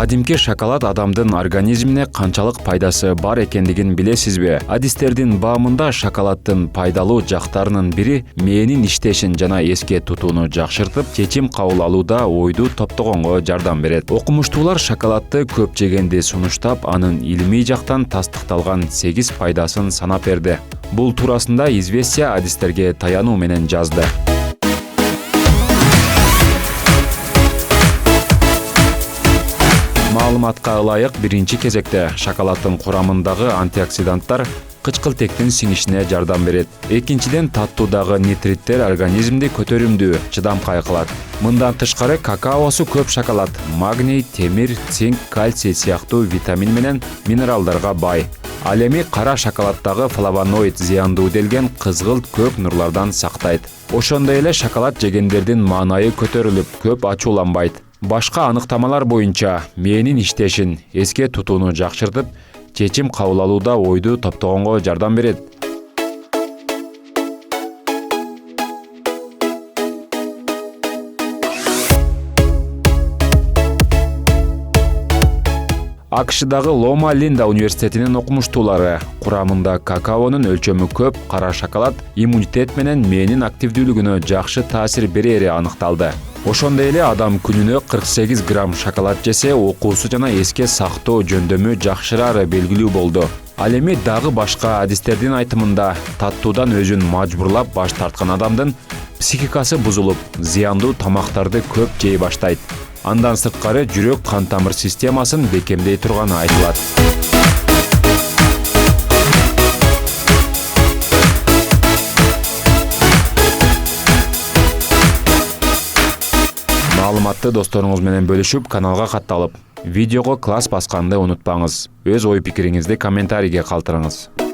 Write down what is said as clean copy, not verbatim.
Кадимки шоколад адамдын организмине канчалык пайдасы бар экендигин билесизби? Адистердин баамында шоколаддын пайдалуу жактарынын бири мээнин иштешин жана эске тутууну жакшыртып, чечим кабыл алууда ойду топтогонго жардам берет. Окумуштуулар шоколадды көп жегенди сунуштап, анын илимий жактан тастыкталган 8 пайдасын санап берди. Бул туурасында Известия адистерге таянуу менен жазды. Маалыматка ылайык, биринчи кезекте шоколаддын курамындагы антиоксиданттар кычкылтектин сиңишине жардам берет. Экинчиден, таттуудагы нитриттер организмди көтөрүмдүү, чыдамкай кылат. Мындан тышкары какаосу көп шоколад магний, темир, цинк, кальций сыяктуу витамин менен минералдарга бай. Ал эми кара шоколаддагы флавоноид зыяндуу делген кызгылт көк нурлардан сактайт. Ошондой эле шоколад жегендердин маанайы көтөрүлүп, көп ачууланбайт. Башка аныктамалар боюнча мээнин иштешин, эске тутууну жакшыртып, чечим кабыл алууда ойду топтогонго жардам берет. АКШдагы Лома Линда университетинин окумуштуулары курамында какаонун өлчөмү көп кара шоколад иммунитет менен мээнин активдүүлүгүнө жакшы таасир берери аныкталды. Ошондой эле адам күнүнө 48 грамм шоколад жесе, окуусу жана эске сактоо жөндөмү жакшырары белгилүү болду. Ал эми дагы башка адистердин айтымында таттуудан өзүн мажбурлап баш тарткан адамдын психикасы бузулуп, зыяндуу тамактарды көп жей баштайт. Андан сырткары жүрөк кан тамыр системасын бекемдей турганы айтылат. Маалыматты досторуңуз менен бөлүшүп, каналга катталып, видеого класс басканды унутпаңыз. Өз ой пикириңизди комментарийге калтырыңыз.